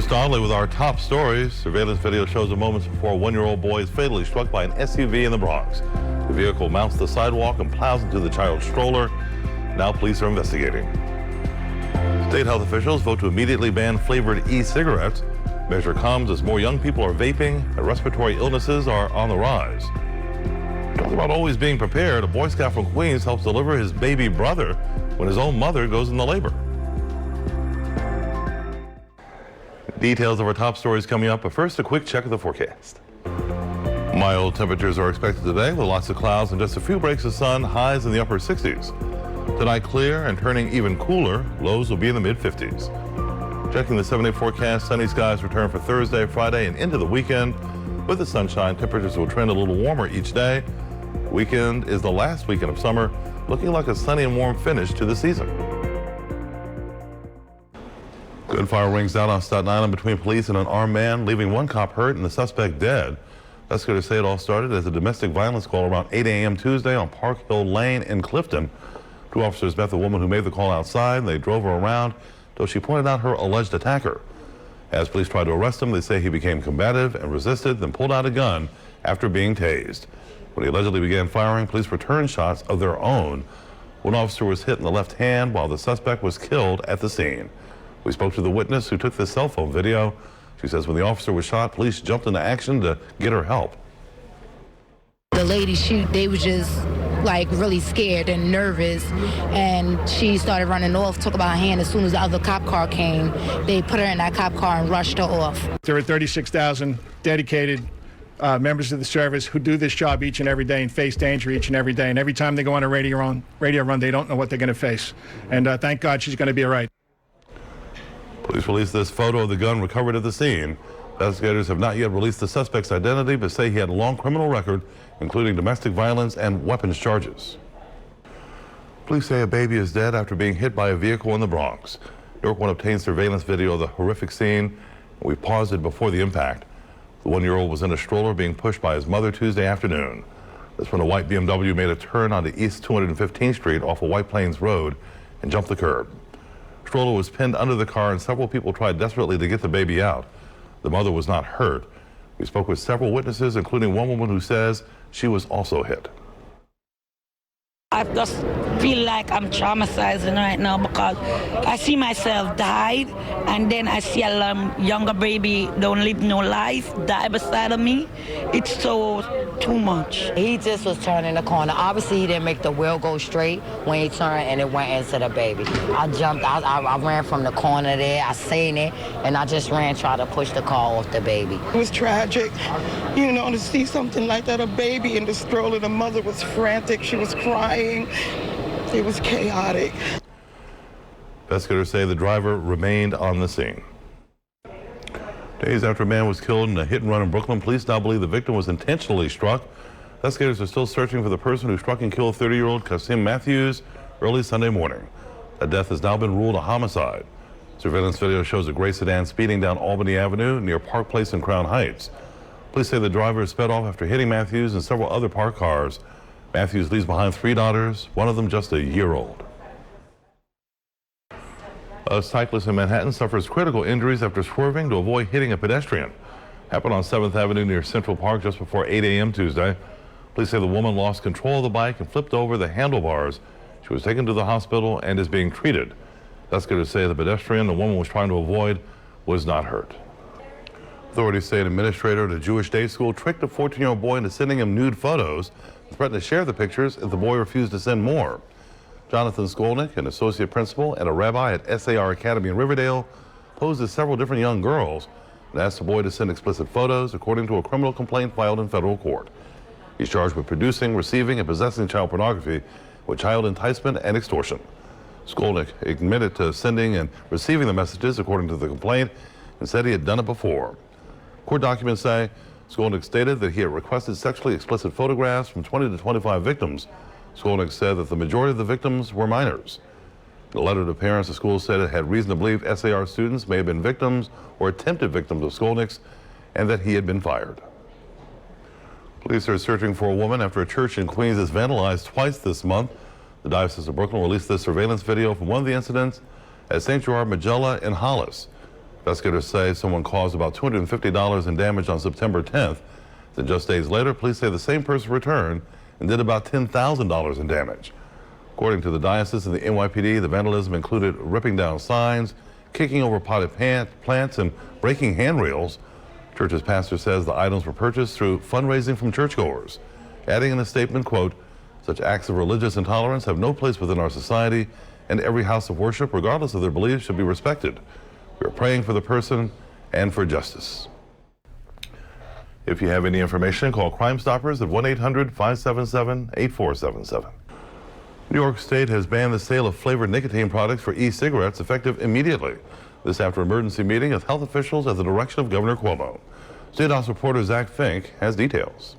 Louis Donnelly with our top stories. Surveillance video shows the moments before a one-year-old boy is fatally struck by an SUV in the Bronx. The vehicle mounts the sidewalk and plows into the child's stroller. Now police are investigating. State health officials vote to immediately ban flavored e-cigarettes. Measure comes as more young people are vaping and respiratory illnesses are on the rise. Talk about always being prepared. A Boy Scout from Queens helps deliver his baby brother when his own mother goes into labor. Details of our top stories coming up, but first a quick check of the forecast. Mild temperatures are expected today with lots of clouds and just a few breaks of sun, highs in the upper 60s. Tonight clear and turning even cooler, lows will be in the mid-50s. Checking the 7-day forecast, sunny skies return for Thursday, Friday, and into the weekend. With the sunshine, temperatures will trend a little warmer each day. Weekend is the last weekend of summer, looking like a sunny and warm finish to the season. Gunfire rings out on Staten Island between police and an armed man, leaving one cop hurt and the suspect dead. Investigators say it all started as a domestic violence call around 8 a.m. Tuesday on Park Hill Lane in Clifton. Two officers met the woman who made the call outside, and they drove her around till she pointed out her alleged attacker. As police tried to arrest him, they say he became combative and resisted, then pulled out a gun after being tased. When he allegedly began firing, police returned shots of their own. One officer was hit in the left hand while the suspect was killed at the scene. We spoke to the witness who took this cell phone video. She says when the officer was shot, police jumped into action to get her help. The lady, they was just like really scared and nervous, and she started running off, took about her hand. As soon as the other cop car came, they put her in that cop car and rushed her off. There are 36,000 dedicated members of the service who do this job each and every day and face danger each and every day. And every time they go on a radio run, they don't know what they're going to face. And thank God she's going to be all right. Police released this photo of the gun recovered at the scene. Investigators have not yet released the suspect's identity, but say he had a long criminal record, including domestic violence and weapons charges. Police say a baby is dead after being hit by a vehicle in the Bronx. York One obtained surveillance video of the horrific scene. We paused it before the impact. The one-year-old was in a stroller being pushed by his mother Tuesday afternoon. That's when a white BMW made a turn onto East 215th Street off of White Plains Road and jumped the curb. The stroller was pinned under the car and several people tried desperately to get the baby out. The mother was not hurt. We spoke with several witnesses, including one woman who says she was also hit. I just feel like I'm traumatizing right now because I see myself died, and then I see a younger baby don't live no life, die beside of me. It's so too much. He just was turning the corner. Obviously, he didn't make the wheel go straight when he turned, and it went into the baby. I jumped, I ran from the corner there, I seen it, and I just ran, tried to push the car off the baby. It was tragic, you know, to see something like that, a baby in the stroller. The mother was frantic, she was crying. It was chaotic. Investigators say the driver remained on the scene. Days after a man was killed in a hit-and-run in Brooklyn, police now believe the victim was intentionally struck. Investigators are still searching for the person who struck and killed 30-year-old Kasim Matthews early Sunday morning. That death has now been ruled a homicide. Surveillance video shows a gray sedan speeding down Albany Avenue near Park Place in Crown Heights. Police say the driver sped off after hitting Matthews and several other parked cars. Matthews leaves behind 3 daughters, one of them just a year old. A cyclist in Manhattan suffers critical injuries after swerving to avoid hitting a pedestrian. Happened on 7th Avenue near Central Park just before 8 a.m. Tuesday. Police say the woman lost control of the bike and flipped over the handlebars. She was taken to the hospital and is being treated. Investigators say the pedestrian the woman was trying to avoid was not hurt. Authorities say an administrator at a Jewish day school tricked a 14-year-old boy into sending him nude photos and threatened to share the pictures if the boy refused to send more. Jonathan Skolnick, an associate principal and a rabbi at SAR Academy in Riverdale, posed as several different young girls and asked the boy to send explicit photos, according to a criminal complaint filed in federal court. He's charged with producing, receiving, and possessing child pornography with child enticement and extortion. Skolnick admitted to sending and receiving the messages, according to the complaint, and said he had done it before. Court documents say Skolnick stated that he had requested sexually explicit photographs from 20 to 25 victims. Skolnick said that the majority of the victims were minors. In a letter to parents, the school said it had reason to believe SAR students may have been victims or attempted victims of Skolnick's, and that he had been fired. Police are searching for a woman after a church in Queens is vandalized twice this month. The Diocese of Brooklyn released this surveillance video from one of the incidents at St. Gerard Magella in Hollis. Investigators say someone caused about $250 in damage on September 10th. Then just days later, police say the same person returned and did about $10,000 in damage. According to the diocese and the NYPD, the vandalism included ripping down signs, kicking over potted plants, and breaking handrails. Church's pastor says the items were purchased through fundraising from churchgoers, adding in a statement, quote, "Such acts of religious intolerance have no place within our society, and every house of worship, regardless of their beliefs, should be respected. We are praying for the person and for justice." If you have any information, call Crime Stoppers at 1-800-577-8477. New York State has banned the sale of flavored nicotine products for e-cigarettes effective immediately. This after emergency meeting of health officials at the direction of Governor Cuomo. State House reporter Zach Fink has details.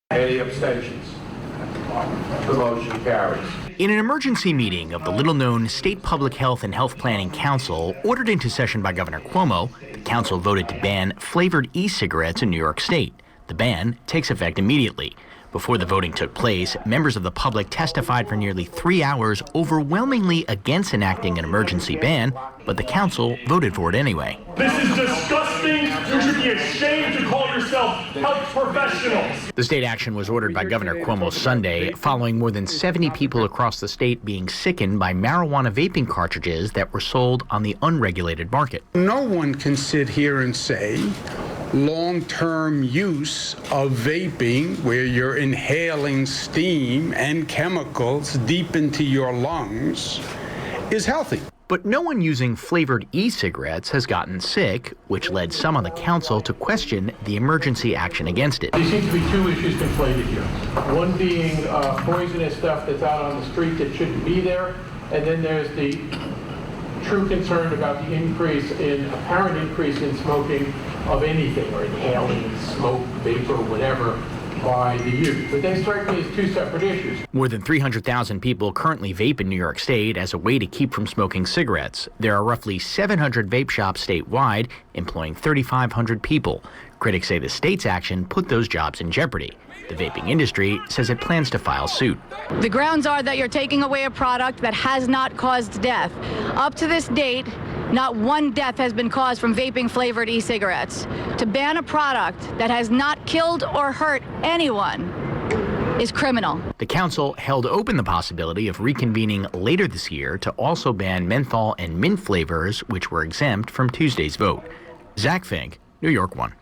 Any abstentions? The motion carries. In an emergency meeting of the little-known State Public Health and Health Planning Council, ordered into session by Governor Cuomo, the council voted to ban flavored e-cigarettes in New York State. The ban takes effect immediately. Before the voting took place, members of the public testified for nearly 3 hours, overwhelmingly against enacting an emergency ban, but the council voted for it anyway. This is disgusting. You should be ashamed to call yourself health professionals. The state action was ordered by Governor Cuomo Sunday, following more than 70 people across the state being sickened by marijuana vaping cartridges that were sold on the unregulated market. No one can sit here and say long-term use of vaping, where you're inhaling steam and chemicals deep into your lungs, is healthy. But no one using flavored e-cigarettes has gotten sick, which led some on the council to question the emergency action against it. There seem to be two issues conflated here. One being poisonous stuff that's out on the street that shouldn't be there, and then there's the true concern about the apparent increase in smoking of anything, or inhaling smoke, vapor, whatever, by the youth. But they strike me as two separate issues. More than 300,000 people currently vape in New York State as a way to keep from smoking cigarettes. There are roughly 700 vape shops statewide, employing 3,500 people. Critics say the state's action put those jobs in jeopardy. The vaping industry says it plans to file suit. The grounds are that you're taking away a product that has not caused death. Up to this date, not one death has been caused from vaping flavored e-cigarettes. To ban a product that has not killed or hurt anyone is criminal. The council held open the possibility of reconvening later this year to also ban menthol and mint flavors, which were exempt from Tuesday's vote. Zach Fink, New York 1.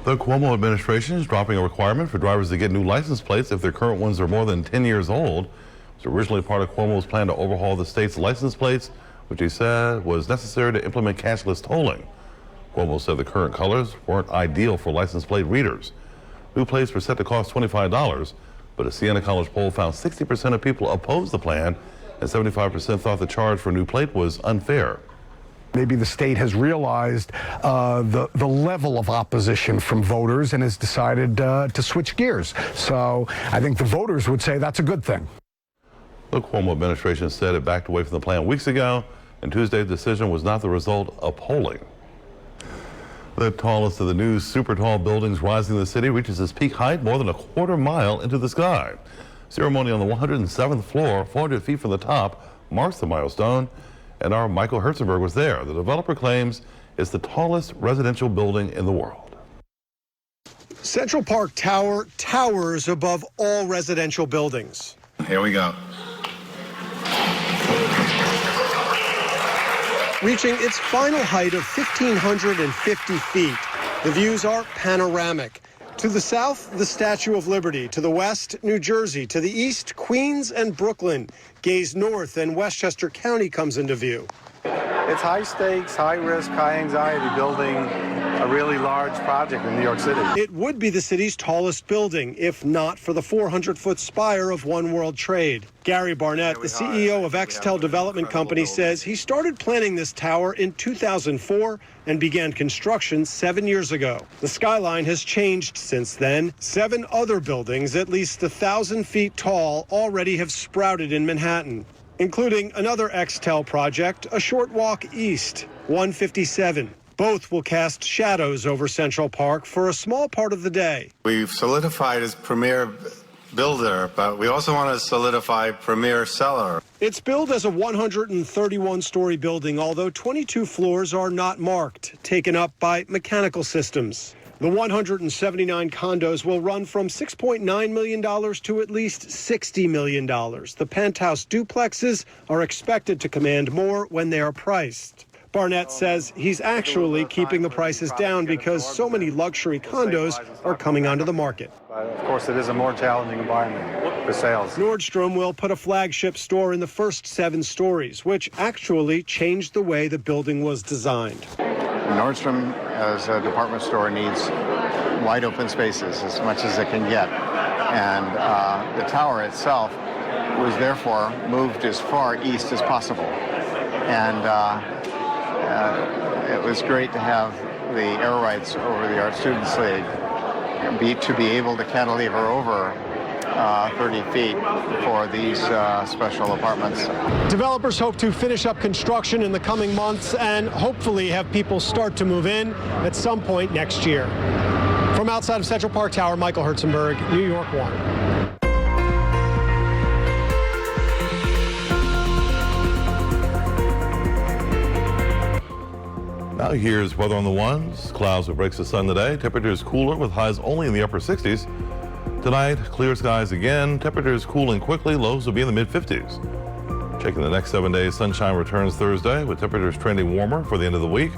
The Cuomo administration is dropping a requirement for drivers to get new license plates if their current ones are more than 10 years old. It was originally part of Cuomo's plan to overhaul the state's license plates, which he said was necessary to implement cashless tolling. Cuomo said the current colors weren't ideal for license plate readers. New plates were set to cost $25, but a Siena College poll found 60% of people opposed the plan and 75% thought the charge for a new plate was unfair. Maybe the state has realized the level of opposition from voters and has decided to switch gears. So I think the voters would say that's a good thing. The Cuomo administration said it backed away from the plan weeks ago, and Tuesday's decision was not the result of polling. The tallest of the new super tall buildings rising in the city reaches its peak height more than a quarter mile into the sky. Ceremony on the 107th floor, 400 feet from the top, marks the milestone, and our Michael Herzenberg was there. The developer claims it's the tallest residential building in the world. Central Park Tower towers above all residential buildings. Here we go. Reaching its final height of 1,550 feet. The views are panoramic. To the south, the Statue of Liberty. To the west, New Jersey. To the east, Queens and Brooklyn. Gaze north, and Westchester County comes into view. It's high stakes, high risk, high anxiety building a really large project in New York City. It would be the city's tallest building, if not for the 400-foot spire of One World Trade. Gary Barnett, the CEO of Extel Development Company, says he started planning this tower in 2004 and began construction 7 years ago. The skyline has changed since then. 7 other buildings, at least 1,000 feet tall, already have sprouted in Manhattan, including another Extel project, a short walk east, 157. Both will cast shadows over Central Park for a small part of the day. We've solidified as premier builder, but we also want to solidify premier seller. It's billed as a 131-story building, although 22 floors are not marked, taken up by mechanical systems. The 179 condos will run from $6.9 million to at least $60 million. The penthouse duplexes are expected to command more when they are priced. Barnett says he's actually keeping the prices down because so many luxury condos are coming onto the market. But of course, it is a more challenging environment for sales. Nordstrom will put a flagship store in the first 7 stories, which actually changed the way the building was designed. Nordstrom, as a department store, needs wide open spaces as much as it can get. And the tower itself was therefore moved as far east as possible. And it was great to have the air rights over the Art Students League, to be able to cantilever over 30 feet for these special apartments. Developers hope to finish up construction in the coming months and hopefully have people start to move in at some point next year. From outside of Central Park Tower, Michael Herzenberg, New York 1. Now here's weather on the ones. Clouds with breaks of sun today. Temperatures cooler with highs only in the upper 60s. Tonight, clear skies again. Temperatures cooling quickly. Lows will be in the mid-50s. Checking the next 7 days, sunshine returns Thursday with temperatures trending warmer for the end of the week.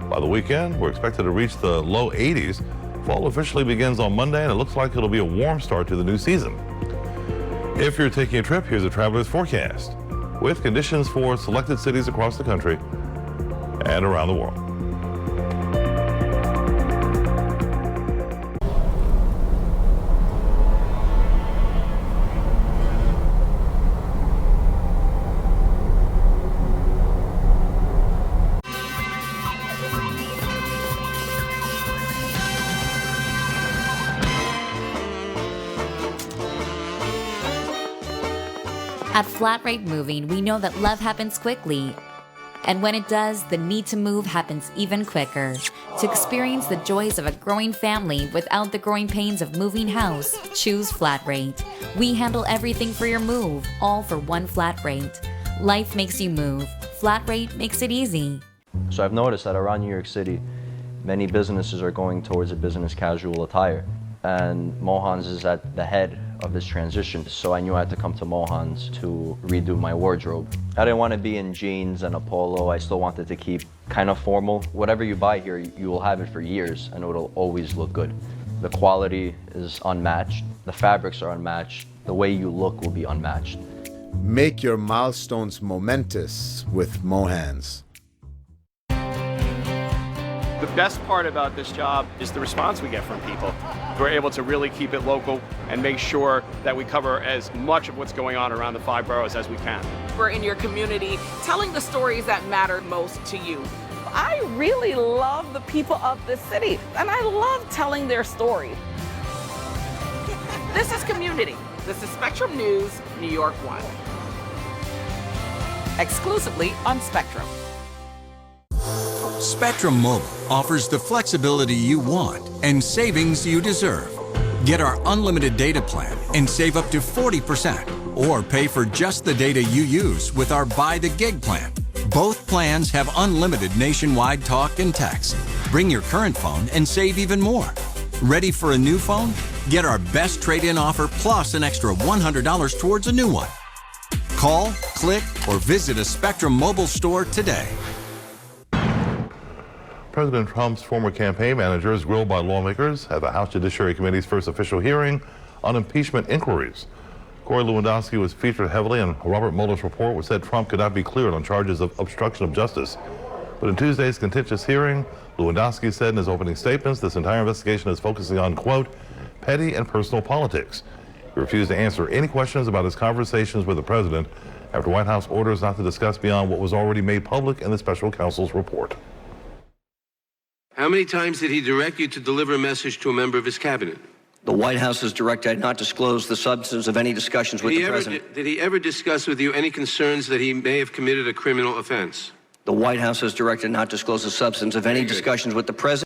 By the weekend, we're expected to reach the low 80s. Fall officially begins on Monday, and it looks like it'll be a warm start to the new season. If you're taking a trip, here's a traveler's forecast with conditions for selected cities across the country and around the world. At Flat Rate Moving, we know that love happens quickly. And when it does, the need to move happens even quicker. To experience the joys of a growing family without the growing pains of moving house, choose Flat Rate. We handle everything for your move, all for one flat rate. Life makes you move. Flat Rate makes it easy. So I've noticed that around New York City, many businesses are going towards a business casual attire. And Mohans is at the head of this transition. So I knew I had to come to Mohans to redo my wardrobe. I didn't want to be in jeans and a polo. I still wanted to keep kind of formal. Whatever you buy here, you will have it for years and it'll always look good. The quality is unmatched. The fabrics are unmatched. The way you look will be unmatched. Make your milestones momentous with Mohans. The best part about this job is the response we get from people. We're able to really keep it local and make sure that we cover as much of what's going on around the 5 boroughs as we can. We're in your community, telling the stories that matter most to you. I really love the people of this city, and I love telling their story. This is Community. This is Spectrum News, New York 1. Exclusively on Spectrum. Spectrum Mobile offers the flexibility you want and savings you deserve. Get our unlimited data plan and save up to 40%, or pay for just the data you use with our Buy the Gig plan. Both plans have unlimited nationwide talk and text. Bring your current phone and save even more. Ready for a new phone? Get our best trade-in offer plus an extra $100 towards a new one. Call, click, or visit a Spectrum Mobile store today. President Trump's former campaign manager is grilled by lawmakers at the House Judiciary Committee's first official hearing on impeachment inquiries. Corey Lewandowski was featured heavily in Robert Mueller's report, which said Trump could not be cleared on charges of obstruction of justice. But in Tuesday's contentious hearing, Lewandowski said in his opening statements this entire investigation is focusing on, quote, petty and personal politics. He refused to answer any questions about his conversations with the president after White House orders not to discuss beyond what was already made public in the special counsel's report. How many times did he direct you to deliver a message to a member of his cabinet? The White House has directed not disclose the substance of any discussions with the president. Did he ever discuss with you any concerns that he may have committed a criminal offense? The White House has directed not disclose the substance of any discussions with the president.